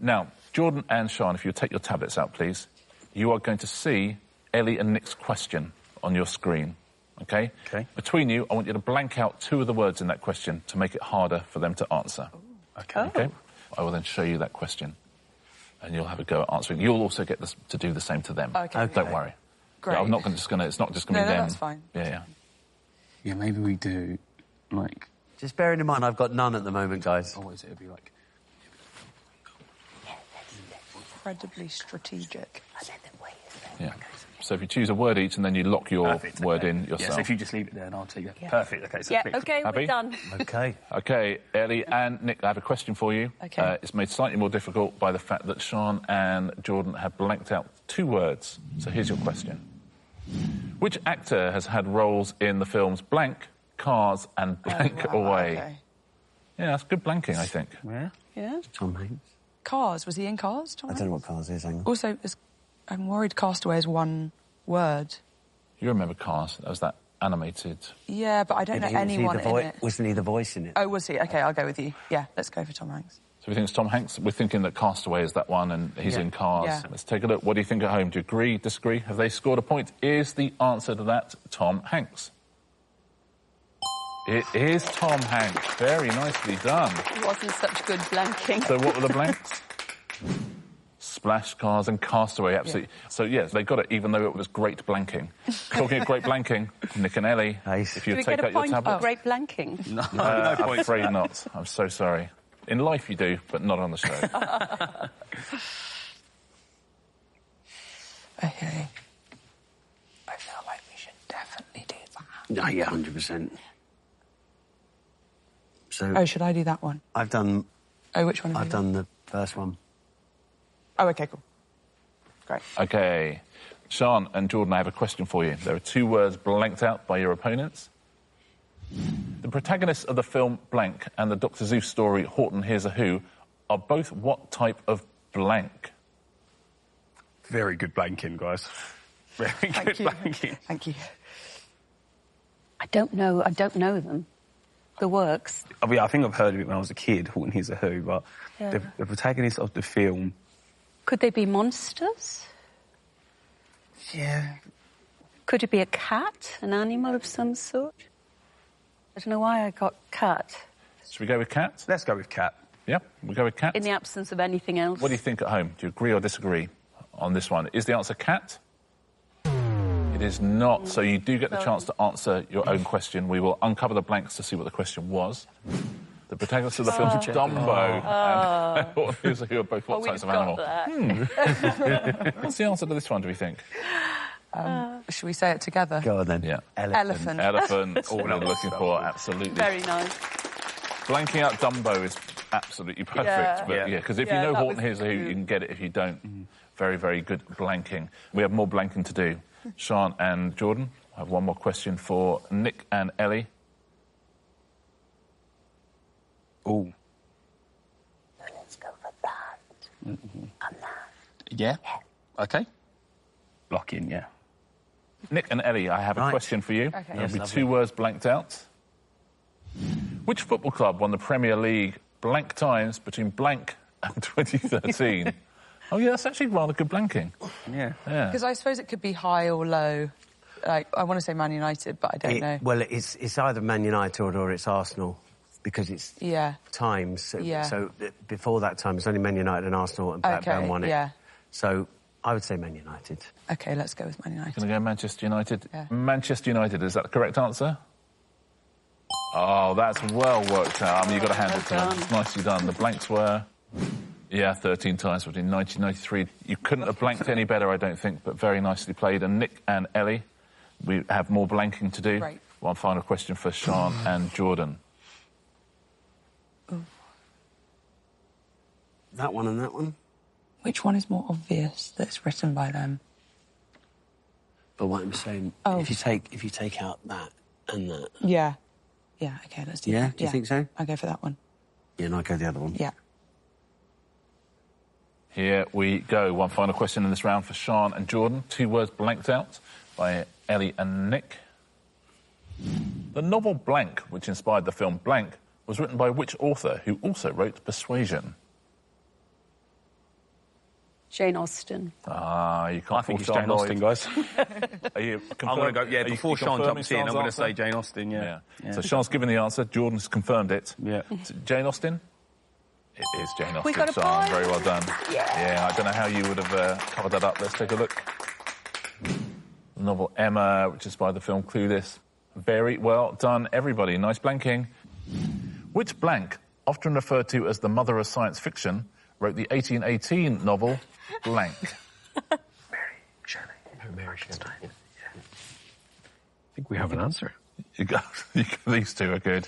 Now, Jordan and Sean, if you'll take your tablets out, please, you are going to see Ellie and Nick's question on your screen, OK? OK. Between you, I want you to blank out 2 of the words in that question to make it harder for them to answer. OK. OK? I will then show you that question, and you'll have a go at answering. You'll also get to do the same to them. OK. Don't worry. Great. Yeah, I'm not just going to... It's not just going to be them. No, that's fine. Yeah. Yeah, maybe we do, like... Just bearing in mind, I've got none at the moment, guys. Or is it be like... Incredibly strategic. Yeah. So if you choose a word each and then you lock your word in yourself. Yeah, so if you just leave it there and I'll take it. Yeah. Perfect, OK. So OK, we're done. OK. OK, Ellie and Nick, I have a question for you. OK. It's made slightly more difficult by the fact that Sean and Jordan have blanked out 2 words. So here's your question. Which actor has had roles in the films Blank, Cars and Blank Away? Okay. Yeah, that's good blanking, I think. Yeah? Yeah? Tom Hanks. Cars. Was he in Cars, Tom I don't know what Cars is, hang on. Also, I'm worried Castaway is 1 word. You remember Cars? That was that animated... Yeah, but I don't know anyone in it. Wasn't he the voice in it? Oh, was he? OK, I'll go with you. Yeah, let's go for Tom Hanks. So we think it's Tom Hanks. We're thinking that Castaway is that one and he's in Cars. Yeah. Let's take a look. What do you think at home? Do you agree, disagree? Have they scored a point? Is the answer to that Tom Hanks? It is Tom Hanks. Very nicely done. It wasn't such good blanking. So what were the blanks? Splash, Cars and Castaway, absolutely. Yeah. So, yes, they got it, even though it was great blanking. Talking of great blanking, Nick and Ellie, if you take out your tablet... Great blanking? No, I'm afraid not. I'm so sorry. In life you do, but not on the show. OK. I feel like we should definitely do that. No, yeah, 100%. So... Oh, should I do that one? I've done... Oh, which one have I've done the first one. Oh, OK, cool. Great. OK. Sean and Jordan, I have a question for you. There are 2 words blanked out by your opponents. The protagonists of the film Blank and the Dr. Seuss story Horton Hears a Who are both what type of blank? Very good blanking, guys. Very good blanking. Thank you. I don't know them. The works. I mean, I think I've heard of it when I was a kid, Horton Hears a Who, but the protagonist of the film... Could they be monsters? Yeah. Could it be a cat, an animal of some sort? I don't know why I got cat. Should we go with cat? Let's go with cat. Yeah, we'll go with cat. In the absence of anything else. What do you think at home? Do you agree or disagree on this one? Is the answer cat? It is not, so you do get the chance to answer your own question. We will uncover the blanks to see what the question was. The protagonists of the film Dumbo and Horton Hears a Who are both what types of animal? What's the answer to this one, do we think? Should we say it together? Go on, then. Yeah. Elephant. Elephant, all we're looking for, absolutely. Very nice. Blanking out Dumbo is absolutely perfect, but because if you know Horton Hears a Who, you can get it. If you don't, very, very good blanking. We have more blanking to do. Sean and Jordan, I have one more question for Nick and Ellie. Oh. Let's go for that. And that. Yeah? OK. Lock in, yeah. Nick and Ellie, I have a question for you. Okay. There'll be 2 words blanked out. Which football club won the Premier League blank times between blank and 2013? Oh, yeah, that's actually rather good blanking. Yeah. Because I suppose it could be high or low. Like, I want to say Man United, but I don't know. Well, it's either Man United or it's Arsenal, because it's times. So before that time, it's only Man United and Arsenal, and Blackburn won it. Yeah. So I would say Man United. OK, let's go with Man United. Going to go Manchester United? Yeah. Manchester United, is that the correct answer? Oh, that's well worked out. I mean, you've got to hand it to them. It's nicely done. The blanks were... Yeah, 13 times between 1993. You couldn't have blanked any better, I don't think, but very nicely played. And Nick and Ellie, we have more blanking to do. Great. One final question for Sean and Jordan. Ooh. That one and that one? Which one is more obvious that's written by them? But what I'm saying, if you take out that and that... Yeah. Yeah, OK, let's do that. Yeah? Do you think so? I'll go for that one. Yeah, and I'll go the other one. Yeah. Here we go. One final question in this round for Sean and Jordan. 2 words blanked out by Ellie and Nick. The novel Blank, which inspired the film Blank, was written by which author who also wrote Persuasion? Jane Austen. Ah, you can't. I think it's Jane Austen, guys. Are you? I'm going to go. Yeah, before Sean jumps in, I'm going to say Jane Austen. Yeah. So Sean's given the answer. Jordan's confirmed it. Yeah. Jane Austen. It is Jane Austen. We got a Sean, prize. very well done. Yeah. I don't know how you would have covered that up. Let's take a look. The novel Emma, which is by the film Clueless. Very well done, everybody. Nice blanking. Which blank, often referred to as the mother of science fiction, wrote the 1818 novel blank? Mary Shelley. I think we have an answer. These two are good.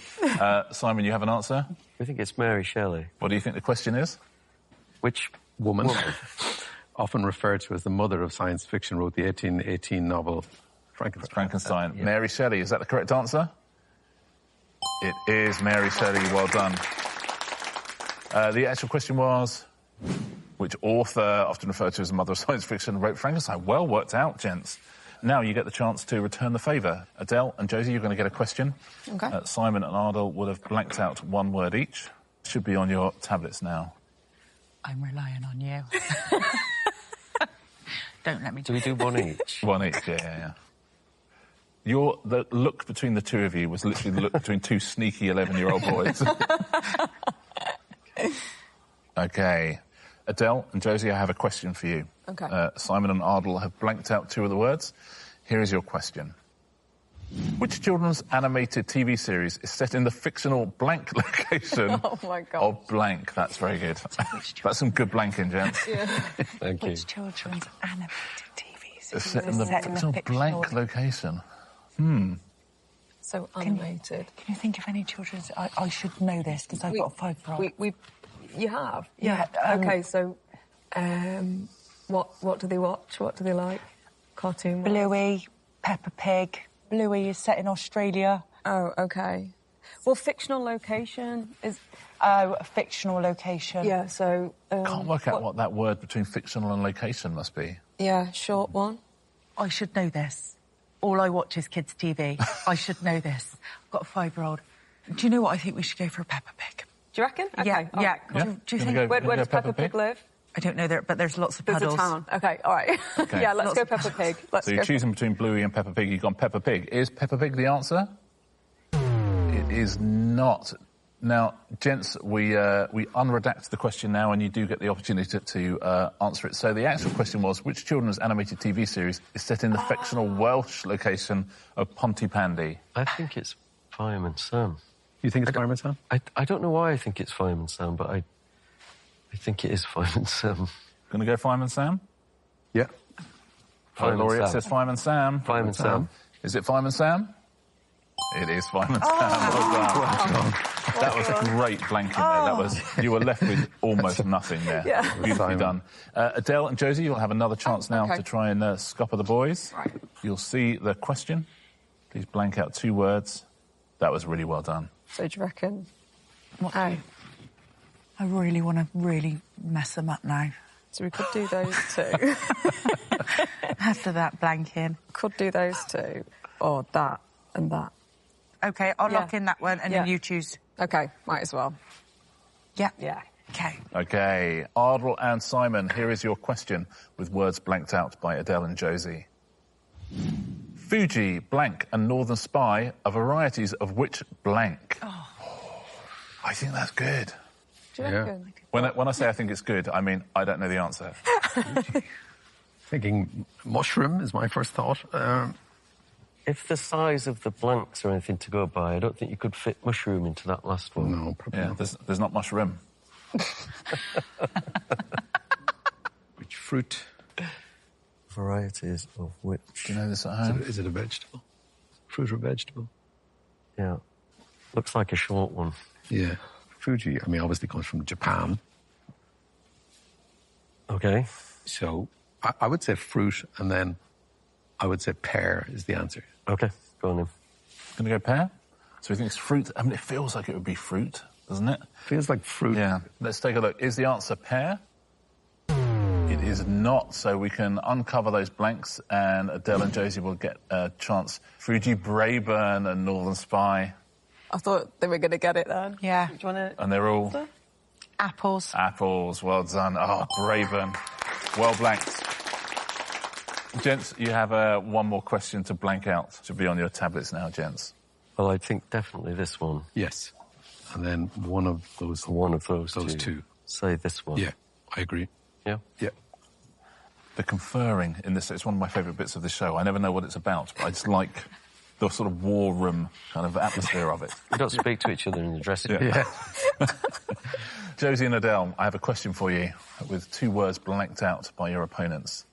Simon, you have an answer? I think it's Mary Shelley. What do you think the question is? Which woman, often referred to as the mother of science fiction, wrote the 1818 novel Frankenstein? Yeah. Mary Shelley. Is that the correct answer? It is Mary Shelley. Well done. The actual question was, which author, often referred to as the mother of science fiction, wrote Frankenstein? Well worked out, gents. Now you get the chance to return the favour. Adele and Josie, you're going to get a question. OK. Simon and Ardal would have blanked out one word each. Should be on your tablets now. I'm relying on you. Don't let me Do we do one each? One each, yeah. The look between the two of you was literally the look between two sneaky 11-year-old boys. OK. Adele and Josie, I have a question for you. OK. Simon and Ardal have blanked out two of the words. Here is your question. Which children's animated TV series is set in the fictional blank location Oh, my God. of blank? That's very good. That's some good blanking, gents. Yeah. Thank you. Which children's animated TV series It's set in the fictional blank location. So animated. Can you think of any children's... I should know this because I've got a 5-year-old. You have? Yeah. OK, so what do they watch? What do they like? Cartoon? Bluey, Peppa Pig. Bluey is set in Australia. Oh, OK. Well, fictional location is... Oh, a fictional location. Yeah, so... Can't work out what that word between fictional and location must be. Yeah, short one. I should know this. All I watch is kids' TV. I should know this. I've got a 5-year-old. Do you know what? I think we should go for a Peppa Pig. Do you reckon? Okay, Yeah. all right, cool. Do you think... Where does Peppa Pig live? I don't know, but there's lots of There's puddles. a town. OK, all right. Okay. Yeah, let's Lots go of Peppa Pig. Let's So you're choosing between Bluey and Peppa Pig. You've gone Peppa Pig. Is Peppa Pig the answer? It is not. Now, gents, we unredact the question now, and you do get the opportunity to answer it. So the actual question was, which children's animated TV series is set in the fictional Welsh location of Pontypandy? I think it's Fireman Sam. You think it's Fireman Sam? I don't know why I think it's Fireman Sam, but I think it is Fireman Sam. Going to go Fireman Sam? Yeah. Fireman Laureate Sam. says Fireman Sam. Fireman Sam. Is it Fireman Sam? It is Fireman Sam. Well done. That was a great blanking there. You were left with almost nothing there. Yeah. Beautifully done. Adele and Josie, you'll have another chance now to try and scupper the boys. Right. You'll see the question. Please blank out 2 words. That was really well done. So do you reckon? I really want to mess them up now. So we could do those two. After that blanking. Could do those two. Or that and that. OK, I'll lock in that one and then you choose. OK, might as well. Yeah. Yeah. OK. OK. Ardal and Simon, here is your question with words blanked out by Adele and Josie. Fuji, blank, and Northern Spy are varieties of which blank? Oh. I think that's good. Do you reckon? When I say I think it's good, I mean I don't know the answer. Thinking mushroom is my first thought. If the size of the blanks are anything to go by, I don't think you could fit mushroom into that last one. No, probably not. There's not mushroom. Which fruit? Varieties of which? Do you know this at home? Is it a vegetable? Fruit or vegetable? Yeah. Looks like a short one. Yeah. Fuji, I mean, obviously comes from Japan. OK. So I would say fruit, and then I would say pear is the answer. OK, go on then. Going to go pear? So we think it's fruit. I mean, it feels like it would be fruit, doesn't it? Feels like fruit. Yeah. Let's take a look. Is the answer pear? It is not, so we can uncover those blanks, and Adele and Josie will get a chance. Fuji, Brayburn and Northern Spy. I thought they were going to get it then. Yeah. Do you want to... And they're all... Apples. Apples, well done. Oh, Brayburn. Well blanked. Gents, you have one more question to blank out. Should be on your tablets now, gents. Well, I think definitely this one. Yes. And then one of those two. Say this one. Yeah, I agree. Yeah? Yeah. The conferring in this, it's one of my favourite bits of the show. I never know what it's about, but I just like the sort of war room kind of atmosphere of it. We don't speak to each other in the dressing room. Yeah. Josie and Adele, I have a question for you with 2 words blanked out by your opponents.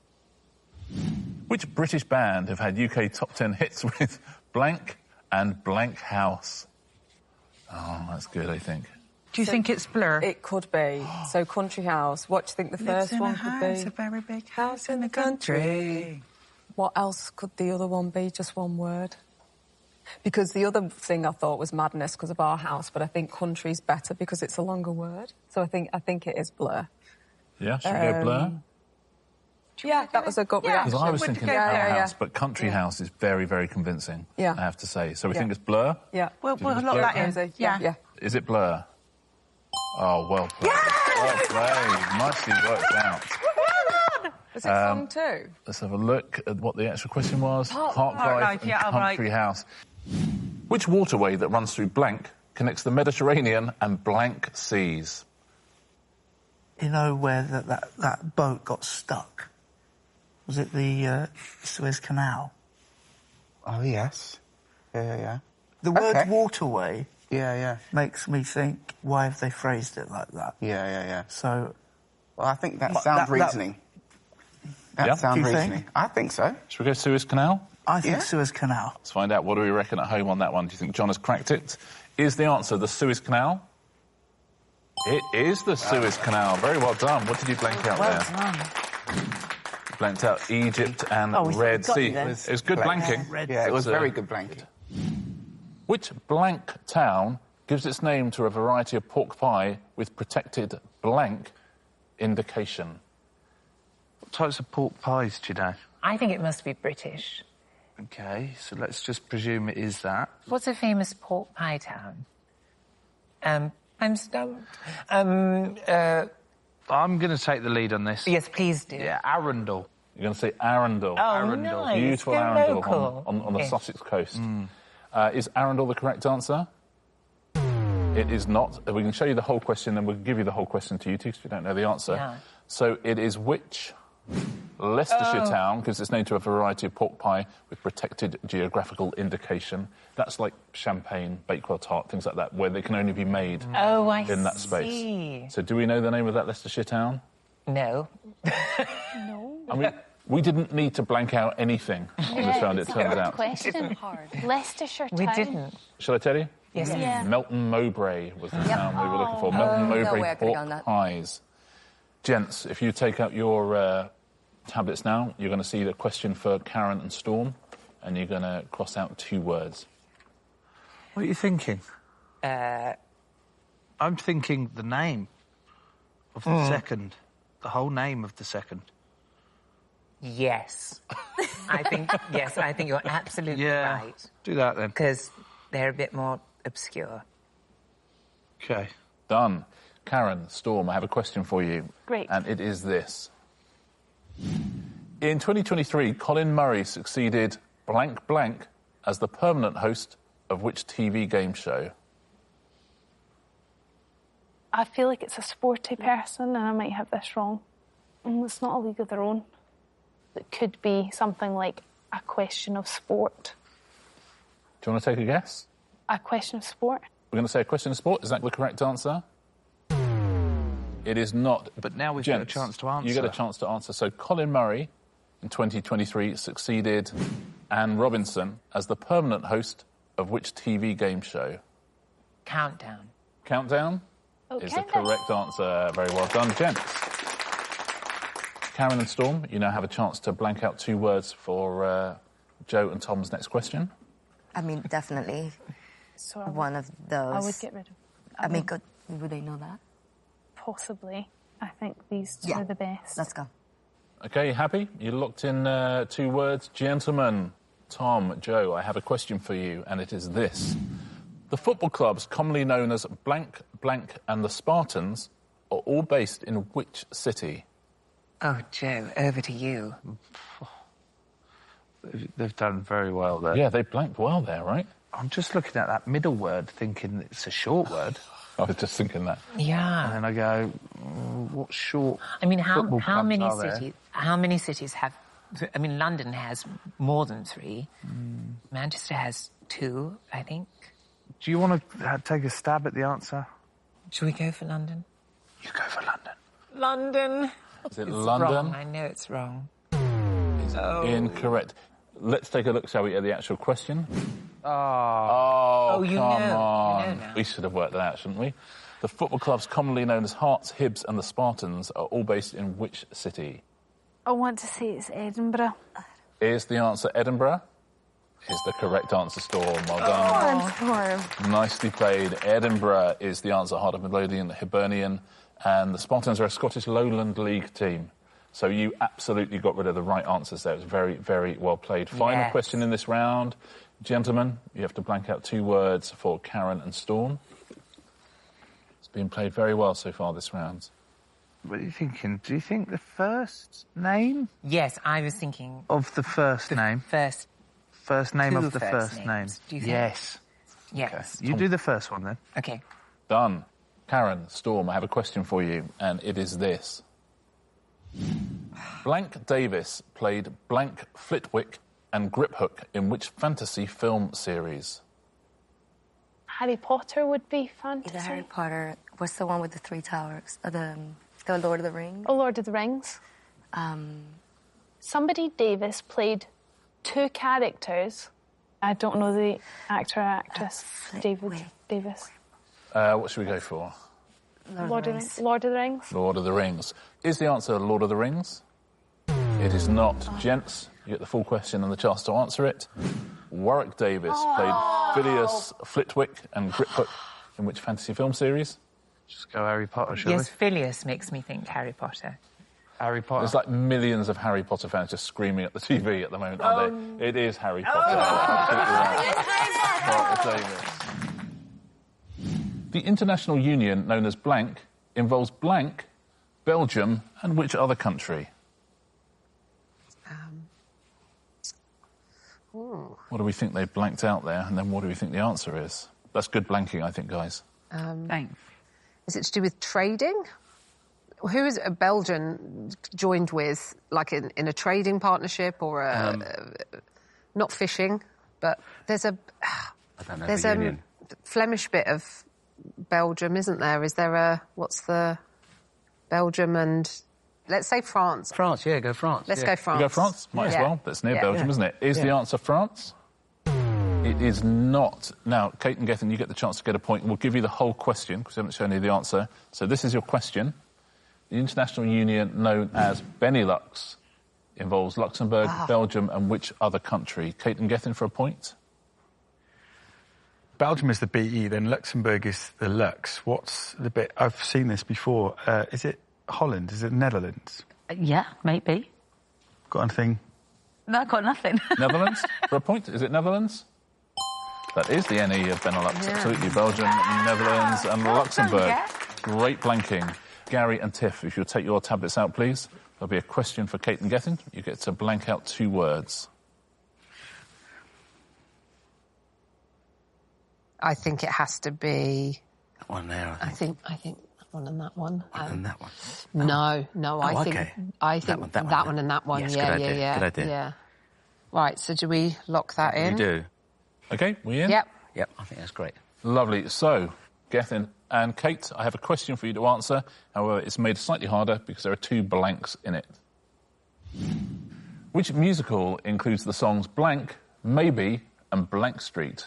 Which British band have had UK top 10 hits with blank and blank house? Oh, that's good, I think. Do you think it's Blur? It could be. So Country House. What do you think the first one could be? It's a very big house in the country. What else could the other one be? Just one word? Because the other thing I thought was Madness because of Our House, but I think Country's better because it's a longer word. So I think it is Blur. Yeah, should we go Blur? Yeah, that was a gut reaction. Because I was thinking Our House, but Country House is very, very convincing, I have to say. So we think it's Blur? Yeah. We'll lock that in. Yeah. Is it Blur? Oh, well played. Yeah! Well played. Nicely worked out. Was it song too? Let's have a look at what the actual question was. Park Drive and Country House. Which waterway that runs through blank connects the Mediterranean and blank seas? You know where that boat got stuck? Was it the Suez Canal? Oh, yes. Yeah. The word waterway Yeah. makes me think, why have they phrased it like that? Yeah. So... Well, I think that's sound reasoning. That's sound reasoning. I think so. Should we go Suez Canal? I think Suez Canal. Let's find out. What do we reckon at home on that one? Do you think John has cracked it? Is the answer the Suez Canal? It is the Suez Canal. Very well done. What did you blank out there? Well done. Blanked out Egypt and Red Sea. It was good blanking. Yeah, it was very good blanking. Which blank town gives its name to a variety of pork pie with protected blank indication? What types of pork pies do you know? I think it must be British. OK, so let's just presume it is that. What's a famous pork pie town? I'm stumped. I'm going to take the lead on this. Yes, please do. Yeah, Arundel. You're going to say Arundel. Oh, Arundel. nice. Beautiful They're Arundel local. on the Sussex coast. Is Arundel the correct answer? It is not. We can show you the whole question, then we'll give you the whole question to you two, because you don't know the answer. Yeah. So it is which Leicestershire town gives its name to a variety of pork pie with protected geographical indication? That's like champagne, Bakewell tart, things like that, where they can only be made in that space. So do we know the name of that Leicestershire town? No. No. I mean, we didn't need to blank out anything on this round, it turns out. Question. Leicestershire town. We didn't. Shall I tell you? Yes. Yeah. Melton Mowbray was the town we were looking for. Melton Mowbray pork pies. Gents, if you take out your tablets now, you're going to see the question for Karen and Storm, and you're going to cross out 2 words. What are you thinking? I'm thinking the name of the second. The whole name of the second. Yes. I think you're absolutely right. Do that then. Because they're a bit more obscure. OK. Done. Karen, Storm, I have a question for you. Great. And it is this. In 2023, Colin Murray succeeded blank blank as the permanent host of which TV game show? I feel like it's a sporty person, and I might have this wrong. It's not a League of Their Own. It could be something like A Question of Sport. Do you want to take a guess? A Question of Sport? We're going to say A Question of Sport. Is that the correct answer? It is not. But now we've got a chance to answer. You get a chance to answer. So Colin Murray, in 2023, succeeded Anne Robinson as the permanent host of which TV game show? Countdown. Countdown is the correct answer. Very well done, gents. Karen and Storm, you now have a chance to blank out 2 words for Joe and Tom's next question. I mean, definitely one of those. I would get rid of... I mean, would they know that? Possibly. I think these 2 are the best. Let's go. OK, you happy? You locked in 2 words. Gentlemen, Tom, Joe, I have a question for you, and it is this. The football clubs commonly known as blank, blank and the Spartans are all based in which city? Oh, Joe, over to you. They've done very well there. Yeah, they blanked well there, right? I'm just looking at that middle word, thinking it's a short word. I was just thinking that. Yeah. And then I go, what short? I mean, how many cities? cities? How many cities have? I mean, London has more than 3. Manchester has 2, I think. Do you want to take a stab at the answer? Should we go for London? You go for London. London. Is it It's London? wrong. I know it's wrong. Is incorrect. Let's take a look, shall we, at the actual question? Oh, come on. You know now. We should have worked that out, shouldn't we? The football clubs commonly known as Hearts, Hibs and the Spartans are all based in which city? I want to say it's Edinburgh. Is the answer Edinburgh? Is the correct answer, Storm. Well done. Storm. Nicely played. Edinburgh is the answer, Heart of Midlothian, Hibernian, and the Spartans are a Scottish Lowland League team. So you absolutely got rid of the right answers there. It was very, very well played. Final question in this round. Gentlemen, you have to blank out 2 words for Karen and Storm. It's been played very well so far this round. What are you thinking? Do you think the first name? Yes, I was thinking... Of the first name? First name of the first name. Do you think? Yes. Yes. Okay. You do the first one, then. OK. Done. Karen, Storm, I have a question for you, and it is this. Blank Davis played Blank Flitwick and Griphook in which fantasy film series? Harry Potter would be fantasy. Either Harry Potter. What's the one with the 3 towers? The Lord of the Rings? Oh, Lord of the Rings. Somebody Davis played 2 characters. I don't know the actor or actress. David Davis. What should we go for? Lord of the Rings. Lord Lord of the Rings. Is the answer Lord of the Rings? It is not. Gents, you get the full question and the chance to answer it. Warwick Davis played Phileas Flitwick and Griphook in which fantasy film series? Just go Harry Potter, shall Yes, Phileas makes me think Harry Potter. Harry Potter. There's like millions of Harry Potter fans just screaming at the TV at the moment, aren't they? It is Harry Potter. Absolutely right. Warwick Davis. The international union known as blank involves blank, Belgium, and which other country? What do we think they blanked out there, and then what do we think the answer is? That's good blanking, I think, guys. Thanks. Is it to do with trading? Who is Belgium joined with, like in a trading partnership or not fishing, but there's a Flemish bit of Belgium, isn't there? Is there what's the Belgium and let's say France? France, yeah, go France. Let's go France. You go France? Might as well. That's near Belgium, isn't it? Is the answer France? It is not. Now, Kate and Gethin, you get the chance to get a point. We'll give you the whole question because we haven't shown you the answer. So this is your question. The international union known as Benelux involves Luxembourg, Belgium, and which other country? Kate and Gethin for a point. Belgium is the BE, then Luxembourg is the Lux. What's the bit? I've seen this before. Is it Holland? Is it Netherlands? Yeah, maybe. Got anything? No, I've got nothing. Netherlands for a point. Is it Netherlands? That is the NE of Benelux. Absolutely. Belgium, Netherlands, and Luxembourg. Great blanking. Gary and Tiff, if you'll take your tablets out, please. There'll be a question for Kate and Gethin. You get to blank out 2 words. I think it has to be... That one there, I think that one and that one. And that one. No, I think that one and that one. Yes, yeah, good idea. yeah. Good idea. Yeah. Right, so do we lock that in? We do. OK, we in? Yep, I think that's great. Lovely. So, Gethin and Kate, I have a question for you to answer. However, it's made slightly harder because there are 2 blanks in it. Which musical includes the songs Blank, Maybe, and Blank Street?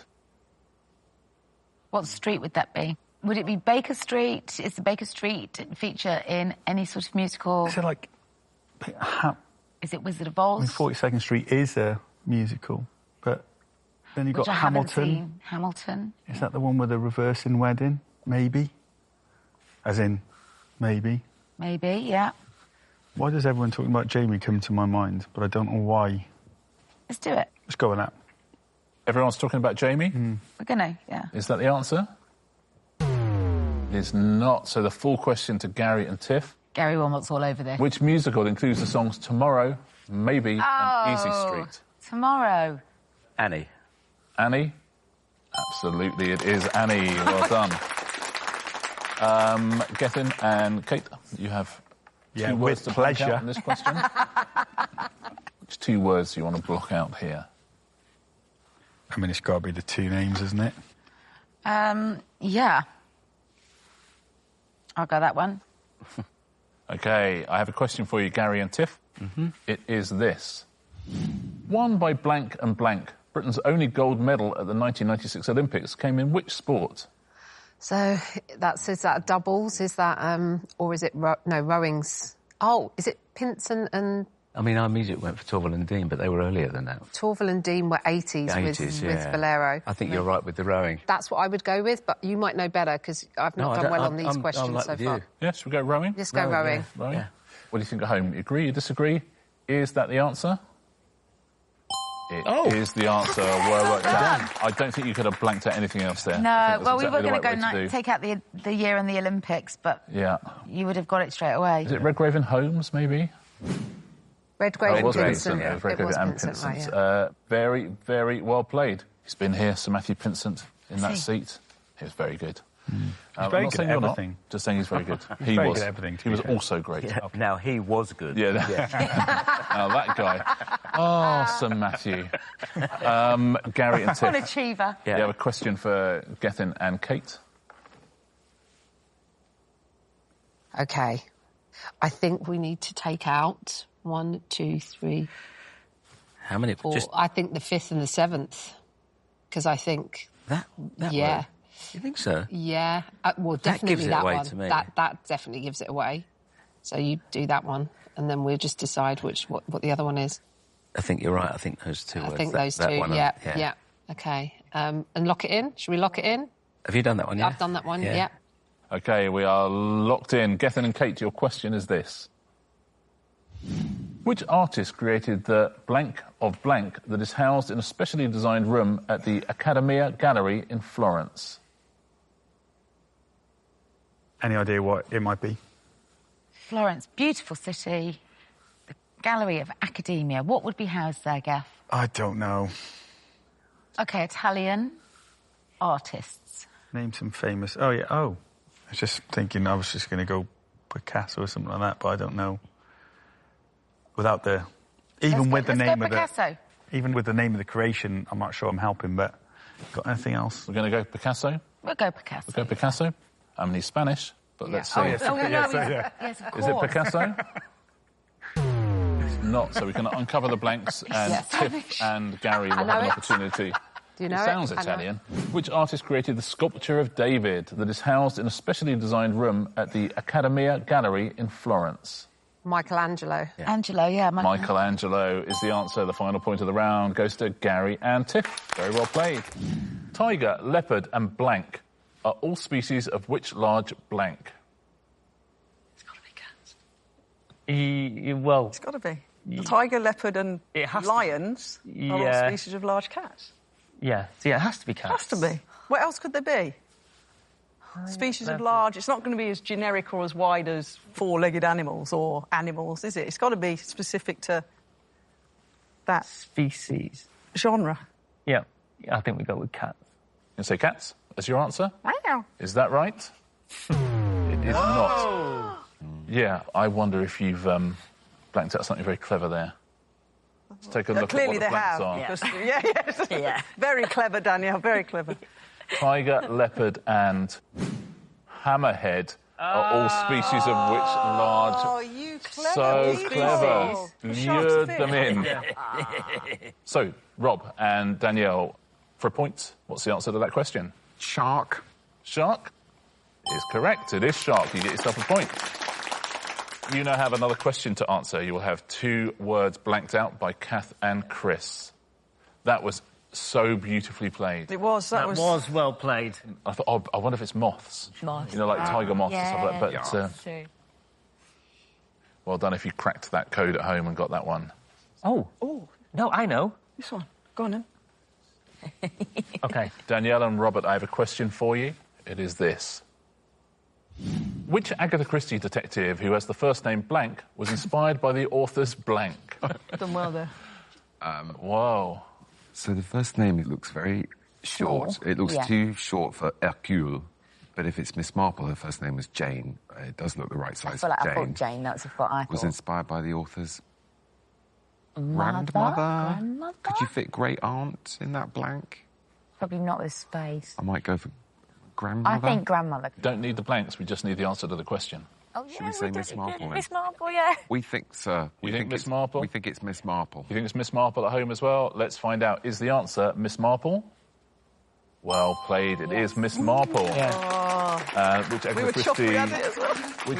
What street would that be? Would it be Baker Street? Is the Baker Street feature in any sort of musical? Is it like... Is it Wizard of Oz? 42nd Street is a musical, but then you've got Hamilton. Hamilton. Is that the one with the reversing wedding? Maybe. As in, maybe. Maybe, yeah. Why does everyone talking about Jamie come to my mind? But I don't know why. Let's do it. Let's go with that. Everyone's talking about Jamie? We're gonna, yeah. Is that the answer? It is not. So the full question to Gary and Tiff. Gary Wilmot's all over this. Which musical includes the songs Tomorrow, Maybe and Easy Street? Tomorrow. Annie. Annie? Absolutely, it is Annie. Well done. Gethin and Kate, you have two words to blank out in this question. Which 2 words do you want to block out here? I mean, it's got to be the 2 names, isn't it? Yeah. I'll go that one. OK, I have a question for you, Gary and Tiff. It is this. Won by blank and blank, Britain's only gold medal at the 1996 Olympics came in which sport? So is that doubles? Is that or is it rowing's? Oh, is it Pinson and? I mean, I immediately went for Torvill and Dean, but they were earlier than that. Torvill and Dean were 80s, with Valero. I think you're right with the rowing. That's what I would go with, but you might know better because I've not done well on these questions so far. Yes, should we go rowing? Let's go rowing. Yeah. Rowing. Yeah. What do you think at home? You agree? You disagree? Is that the answer? It is the answer. Well worked out. I don't think you could have blanked out anything else there. No, well, we were going to take out the year in the Olympics, but you would have got it straight away. Is it Redgrave and Holmes, maybe? Redgrave and Pinsent. Redgrave and Pinsent. Right, very, very well played. He's been here, Sir Matthew Pinsent, in that seat. He was very good. He's very good at everything. Just saying he's very good. He's very good at everything. He was also great. Yeah. Now, he was good. Yeah. Now, that guy. Oh, Sir Matthew. Gary and Tiff. What an achiever. You have a question for Gethin and Kate? OK. I think we need to take out 1, 2, 3... How many? 4. I think the 5th and the 7th. Because I think... That yeah. Word. You think so? Yeah. Well, definitely that one. To me. That definitely gives it away. So you do that one, and then we'll just decide what the other one is. I think you're right. I think those 2 words. I think those 2, yeah. OK. And lock it in? Should we lock it in? Have you done that one, yeah? I've done that one, yeah. OK, we are locked in. Gethin and Kate, your question is this. Which artist created the blank of blank that is housed in a specially designed room at the Accademia Gallery in Florence? Any idea what it might be? Florence, beautiful city. The Gallery of Accademia. What would be housed there, Gaff? I don't know. OK, Italian artists. Name some famous... Oh, yeah, I was just thinking I was just going to go Picasso or something like that, but I don't know. Without the... Even with the name of the... Even with the name of the creation, I'm not sure I'm helping, but... Got anything else? We're going to go Picasso? We'll go Picasso. We'll go Picasso. I mean, he's Spanish, but let's see. Yes, of course. Is it Picasso? It's not, so we can uncover the blanks, and Tiff and Gary will have an opportunity. Do you know it sounds Italian. Which artist created the sculpture of David that is housed in a specially designed room at the Accademia Gallery in Florence? Michelangelo. Yeah. Angelo, yeah. Michelangelo is the answer. The final point of the round goes to Gary and Tiff. Very well played. Tiger, leopard and blank are all species of which large blank? It's got to be cats. Well... It's got to be. The tiger, leopard and lions are all species of large cats. Yeah, so it has to be cats. Has to be. What else could there be? Species of large... It's not going to be as generic or as wide as 4-legged animals or animals, is it? It's got to be specific to that... Species. Genre. Yeah, I think we go with cats. You say cats as your answer? Wow. Is that right? It is not. Yeah, I wonder if you've blanked out something very clever there. Let's take a look at what the blanks are. Yeah. Very clever, Danielle, very clever. Tiger, leopard and hammerhead are all species of which large... Oh, you clever So people. clever. Lured them in. Yeah. So, Rob and Danielle, for a point, what's the answer to that question? Shark. Shark is correct. It is shark. You get yourself a point. You now have another question to answer. You will have 2 words blanked out by Kath and Chris. That was so beautifully played. It was. That was well played. I thought, I wonder if it's moths. Moths. You know, like tiger moths and stuff like that. But true. Well done if you cracked that code at home and got that one. Oh. No, I know. This one. Go on, then. OK. Danielle and Robert, I have a question for you. It is this. Which Agatha Christie detective who has the first name blank was inspired by the author's blank? Done well there. Whoa. So the first name, it looks very short. It looks too short for Hercule. But if it's Miss Marple, her first name was Jane. It does look the right size for I Jane. thought Jane, that's what I thought. Was inspired by the author's Grandmother? grandmother? Could you fit great aunt in that blank? Probably not with space. I might go for grandmother. I think grandmother. Don't need the blanks, we just need the answer to the question. Oh, Should we say Miss Marple then? Miss Marple, yeah. We think, sir. You think Miss Marple? We think it's Miss Marple. You think it's Miss Marple at home as well? Let's find out. Is the answer Miss Marple? Well played. It is Miss Marple. Which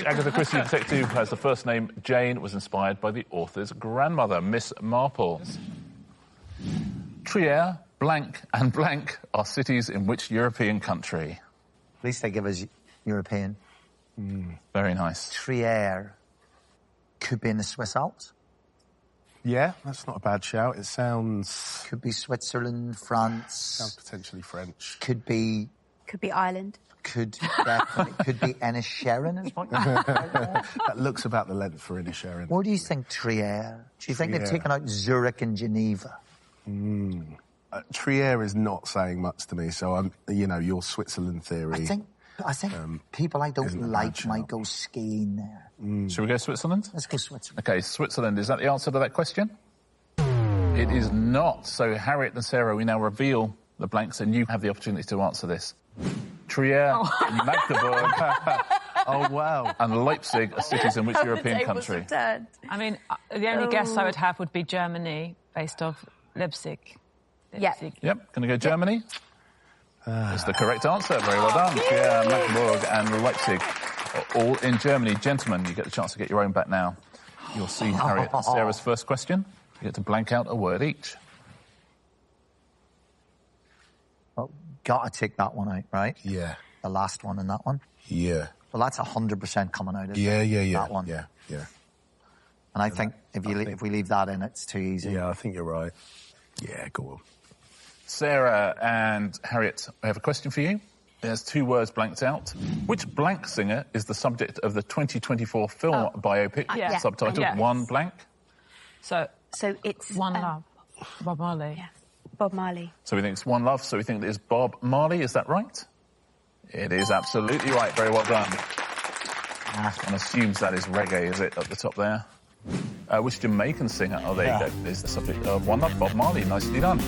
Agatha Christie detective has the first name Jane was inspired by the author's grandmother, Miss Marple. Trier, blank and blank are cities in which European country? At least they give us European. Very nice. Trier could be in the Swiss Alps. Yeah, that's not a bad shout. It sounds... Could be Switzerland, France. Sounds potentially French. Could be Ireland. Could be Inisherin as well. That looks about the length for Inisherin. What do you think, Trier? Do you think they've taken out Zurich and Geneva? Trier is not saying much to me, so your Switzerland theory. I think people I don't like might go skiing there. Should we go Switzerland? Let's go Switzerland. OK, Switzerland. Is that the answer to that question? It is not. So, Harriet and Sarah, we now reveal the blanks, and you have the opportunity to answer this. Trier, Magdeburg, oh wow, and Leipzig are cities in which European country? I mean, the only guess I would have would be Germany, based off Leipzig. Yeah. Yep. Going to go Germany? It's the correct answer. Very well done. Trier, Magdeburg, and Leipzig are all in Germany. Gentlemen, you get the chance to get your own back now. You'll see Harriet and Sarah's first question. You get to blank out a word each. Well, gotta take that one out, right? Yeah. The last one and that one? Yeah. Well, that's 100% coming out, isn't it? Yeah. That one. Yeah. And I think if we leave that in, it's too easy. Yeah, I think you're right. Yeah, go on. Sarah and Harriet, I have a question for you. There's 2 words blanked out. Which blank singer is the subject of the 2024 film biopic subtitled One Blank? So it's... One Love. Bob Marley. Yeah. Bob Marley. So we think it's One Love, so we think it is Bob Marley. Is that right? It is absolutely right. Very well done. One assumes that is reggae, is it, at the top there? Which Jamaican singer, there you go, is the subject of One Love, Bob Marley. Nicely done.